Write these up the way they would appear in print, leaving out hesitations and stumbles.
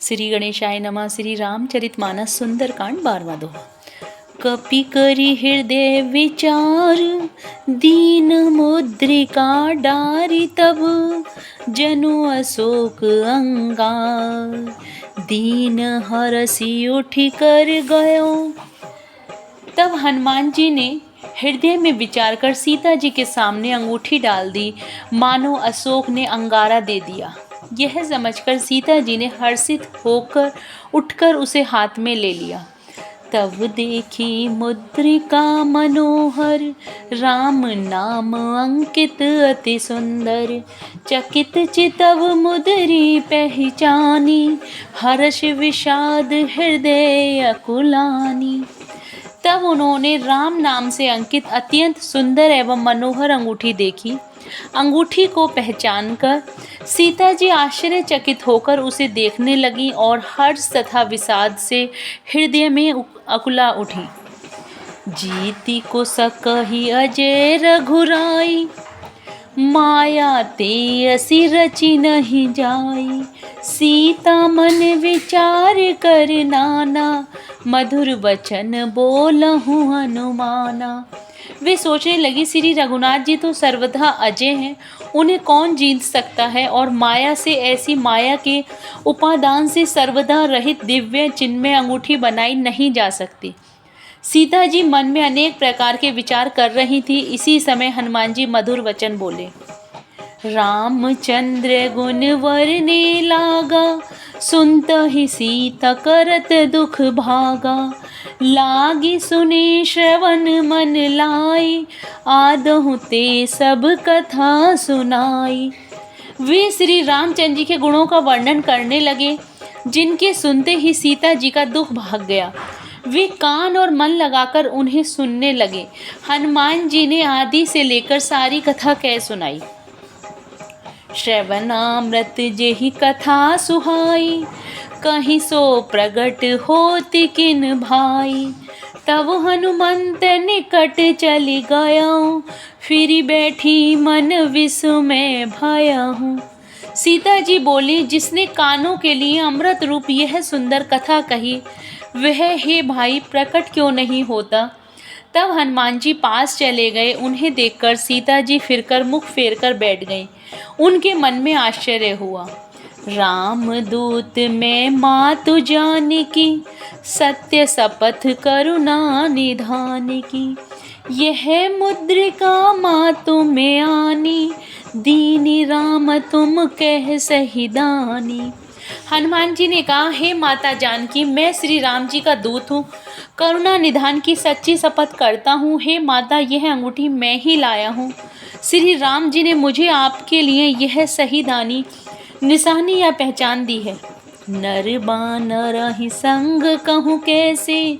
श्री गणेशाय नमः। श्री रामचरितमानस सुंदरकांड 12वां दोहा। कपि करि हृदय विचार, दीन मुद्रिका डारी तब, जनु अशोक अंगार, दीन हरसि उठि कर गयो। तब हनुमान जी ने हृदय में विचार कर सीता जी के सामने अंगूठी डाल दी, मानो अशोक ने अंगारा दे दिया। यह समझकर सीता जी ने हर्षित होकर उठकर उसे हाथ में ले लिया। तब देखी मुद्रिका मनोहर, राम नाम अंकित अति सुंदर, चकित चितव मुद्री पहचानी, हर्ष विषाद हृदय अकुलानी। तब उन्होंने राम नाम से अंकित अत्यंत सुंदर एवं मनोहर अंगूठी देखी। अंगूठी को पहचानकर सीता जी आश्चर्यचकित होकर उसे देखने लगी और हर्ष तथा विषाद से हृदय में अकुला उठी। जीति को सकहि अजय रघुराई, माया ते असी रचि नहीं जाई, सीता मन विचार कर नाना, मधुर वचन बोलहु हनुमाना। वे सोचने लगी, श्री रघुनाथ जी तो सर्वथा अजय हैं, उन्हें कौन जीत सकता है, और माया से ऐसी माया के उपादान से सर्वदा रहित दिव्य चिन्मय अंगूठी बनाई नहीं जा सकती। सीता जी मन में अनेक प्रकार के विचार कर रही थी। इसी समय हनुमान जी मधुर वचन बोले। रामचंद्र गुण वर्णे लागा, सुनत ही सीता करत दुख भागा, लागी सुने श्रवण मन लाई, आदहु ते सब कथा सुनाई। वे श्री रामचंद्र जी के गुणों का वर्णन करने लगे, जिनके सुनते ही सीता जी का दुख भाग गया। वे कान और मन लगाकर उन्हें सुनने लगे। हनुमान जी ने आदि से लेकर सारी कथा कह सुनाई। श्रवणामृत जेहि कथा सुहाई, कहीं सो प्रगट होति किन भाई, तब हनुमंत निकट चली गया, फिर बैठी मन विस्मय भयहु। सीता जी बोली, जिसने कानों के लिए अमृत रूप यह सुंदर कथा कही, वह हे भाई प्रकट क्यों नहीं होता। तब हनुमान जी पास चले गए। उन्हें देखकर सीता जी फिरकर मुख फेरकर बैठ गईं। उनके मन में आश्चर्य हुआ। रामदूत मैं मातु जानकी, सत्य शपथ करुणा निधान की, यह मुद्रिका मातु में आनी, दीनी राम तुम कह सही दानी। हनुमान जी ने कहा, हे माता जानकी, मैं श्री राम जी का दूत हूँ, करुणा निधान की सच्ची शपथ करता हूँ। हे माता, यह अंगूठी मैं ही लाया हूँ। श्री राम जी ने मुझे आपके लिए यह सही दानी निशानी या पहचान दी है। नर बानर ही संग कहूँ कैसे,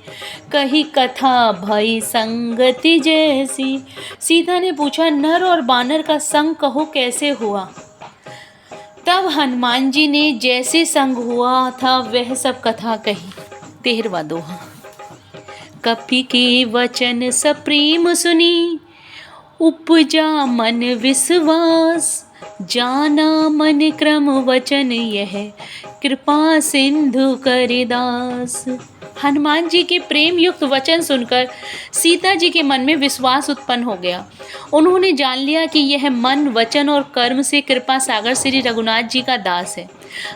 कही कथा भई संगति जैसी। सीता ने पूछा, नर और बानर का संग कहो कैसे हुआ। तब हनुमान जी ने जैसे संग हुआ था वह सब कथा कही। 13वां दोहा। कपि के वचन सप्रेम सुनी, उपजा मन विश्वास, जाना मन क्रम वचन यह, कृपा सिंधु करिदास। हनुमान जी के प्रेम युक्त वचन सुनकर सीता जी के मन में विश्वास उत्पन्न हो गया। उन्होंने जान लिया कि यह मन, वचन और कर्म से कृपा सागर श्री रघुनाथ जी का दास है।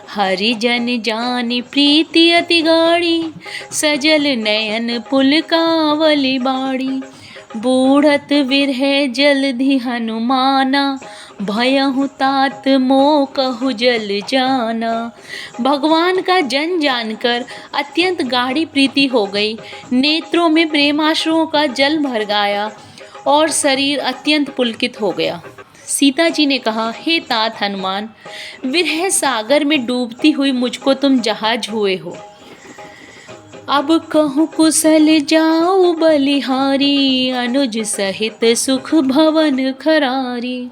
हरि जन जानी प्रीति अति गाढ़ी, सजल नयन पुलकावली बाड़ी, बूढ़त विरह जलधि हनुमाना, भयहु तात मोह कहु जल जाना। भगवान का जन जानकर अत्यंत गाढ़ी प्रीति हो गई। नेत्रों में प्रेमाश्रुओं का जल भर गया और शरीर अत्यंत पुलकित हो गया। सीता जी ने कहा, हे तात हनुमान, विरह सागर में डूबती हुई मुझको तुम जहाज हुए हो। अब कहूँ कुशल जाऊ बलिहारी, अनुज सहित सुख भवन खरारी,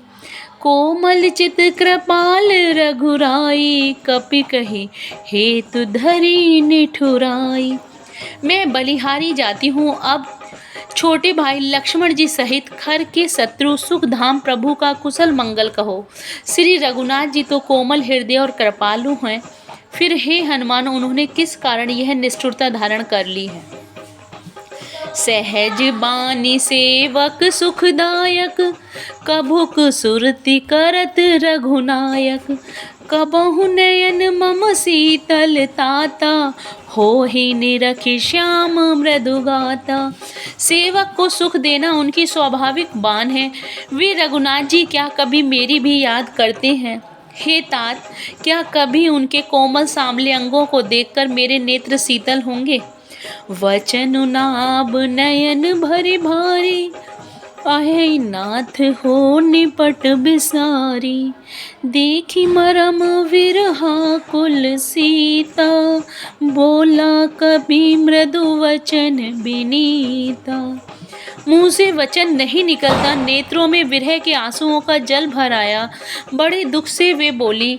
कोमल चित कृपाल रघुराई, कपि कही हेतु धरी निठुराई। मैं बलिहारी जाती हूँ। अब छोटे भाई लक्ष्मण जी सहित खर के शत्रु सुखधाम प्रभु का कुशल मंगल कहो। श्री रघुनाथ जी तो कोमल हृदय और कृपालु हैं। फिर हे हनुमान, उन्होंने किस कारण यह निष्ठुरता धारण कर ली है? सहज बानी सेवक सुखदायक, कभुक सुरति करत रघुनायक। कबहु नयन मम शीतल ताता, होहि निरखि श्याम मृदु गाता। सेवक को सुख देना उनकी स्वाभाविक बान है। वे रघुनाथ जी क्या कभी मेरी भी याद करते हैं? हे तात, क्या कभी उनके कोमल सांवले अंगों को देखकर मेरे नेत्र शीतल होंगे? वचन नाभ नयन भरि भारी, आहे नाथ हो निपट बिसारी। देखी मरम विरहा कुल सीता, बोला कभी मृदु वचन विनीता। मुंह से वचन नहीं निकलता, नेत्रों में विरह के आंसुओं का जल भर आया। बड़े दुख से वे बोली,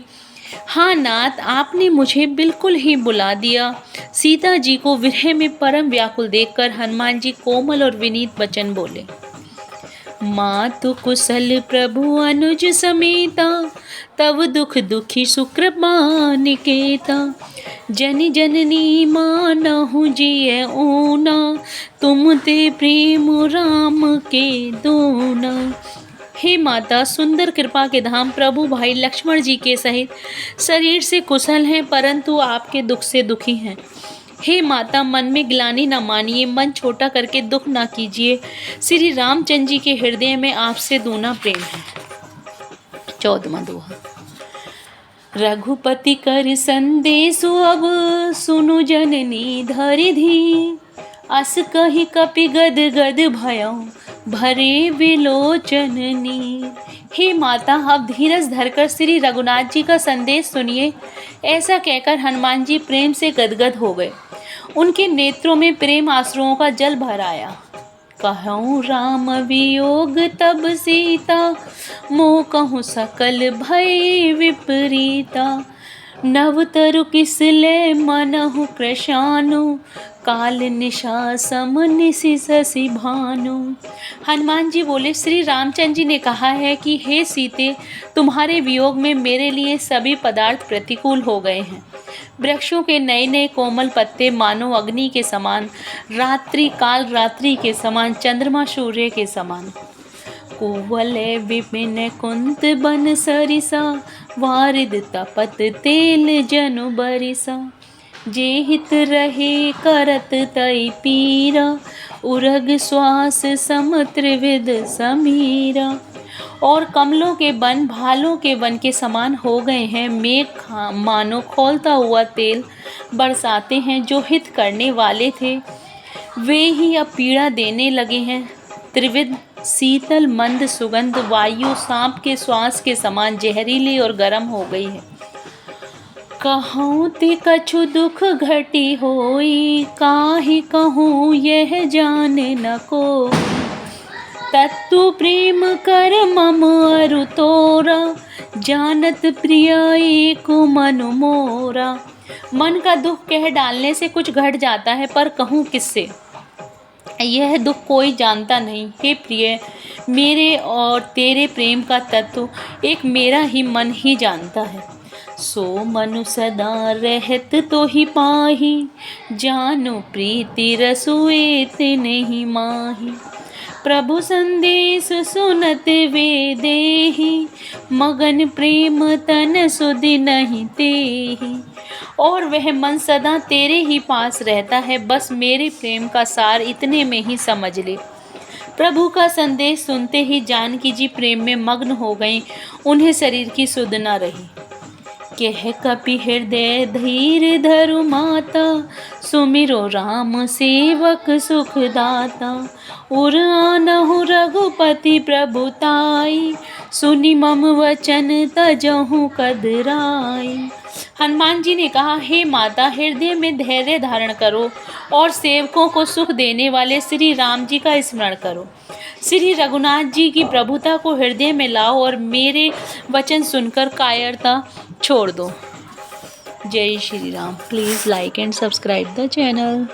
हाँ नाथ, आपने मुझे बिल्कुल ही बुला दिया। सीता जी को विरह में परम व्याकुल देखकर हनुमान जी कोमल और विनीत वचन बोले। मातु कुशल प्रभु अनुज समेता, तव दुख दुखी सुकृपा निकेता। जनि जननी मानहु जिय ऊना, तुम ते प्रेम राम के दूना। हे माता, सुंदर कृपा के धाम प्रभु भाई लक्ष्मण जी के सहित शरीर से कुशल हैं, परंतु आपके दुख से दुखी हैं। हे माता, मन में ग्लानि न मानिए, मन छोटा करके दुख न कीजिए। श्री रामचंद्र जी के हृदय में आपसे दूना प्रेम है। 14वां दोहा। रघुपति कर संदेशु अब, सुनु जननी धरि धी। अस कहि कपि गद गद भयउ, भरे विलोचन नीर। हे माता, अब धीरज धरकर श्री रघुनाथ जी का संदेश सुनिए। ऐसा कहकर हनुमान जी प्रेम से गदगद हो गए। उनके नेत्रों में प्रेम आंसुओं का जल भर आया। कहूँ राम वियोग तब सीता, मोह कहूँ सकल भय विपरीता। नव तरु किसले मनहु कृशानु, काल निशा सम निशि शशि भानु। हनुमान जी बोले, श्री रामचंद्र जी ने कहा है कि हे सीते, तुम्हारे वियोग में मेरे लिए सभी पदार्थ प्रतिकूल हो गए हैं। वृक्षों के नए नए कोमल पत्ते मानो अग्नि के समान, रात्रि काल रात्रि के समान, चंद्रमा सूर्य के समान। कुवल विपिन कुंत बन सरिसा, वारिद तपत तेल जनु बरिसा। जे हित रहे करत तई पीरा, उरग श्वास सम त्रिविध समीरा। और कमलों के वन भालों के वन के समान हो गए हैं। मेघ मानो खौलता हुआ तेल बरसाते हैं। जो हित करने वाले थे वे ही अब पीड़ा देने लगे हैं। त्रिविध शीतल मंद सुगंध वायु सांप के श्वास के समान जहरीली और गर्म हो गई है। कहूँ ते कछु दुख घटी होई, काहि कहूँ यह जाने न को। तत्तु प्रेम कर मम अरु तोरा, जानत प्रिय एक मनु मोरा। मन का दुख कह डालने से कुछ घट जाता है, पर कहूँ किससे? यह दुख कोई जानता नहीं। हे प्रिय, मेरे और तेरे प्रेम का तत्व एक मेरा ही मन ही जानता है। सो मनु सदा रहत तो ही पाही, जानु प्रीति रसुएत नहीं माही। प्रभु संदेश सुनत वे देही, मगन प्रेम तन सुधि नहीं तेही। और वह मन सदा तेरे ही पास रहता है, बस मेरे प्रेम का सार इतने में ही समझ ले। प्रभु का संदेश सुनते ही जानकी जी प्रेम में मग्न हो गईं। उन्हें शरीर की सुध न रही। कह कपि हृदय धीर धरु माता, सुमिरो राम सेवक सुखदाता। उर आनहु रघुपति प्रभुताई, सुनि मम वचन तजहु कदराई। हनुमान जी ने कहा, हे माता, हृदय में धैर्य धारण करो और सेवकों को सुख देने वाले श्री राम जी का स्मरण करो। श्री रघुनाथ जी की प्रभुता को हृदय में लाओ और मेरे वचन सुनकर कायरता छोड़ दो। जय Shri Ram. Please like and subscribe the channel.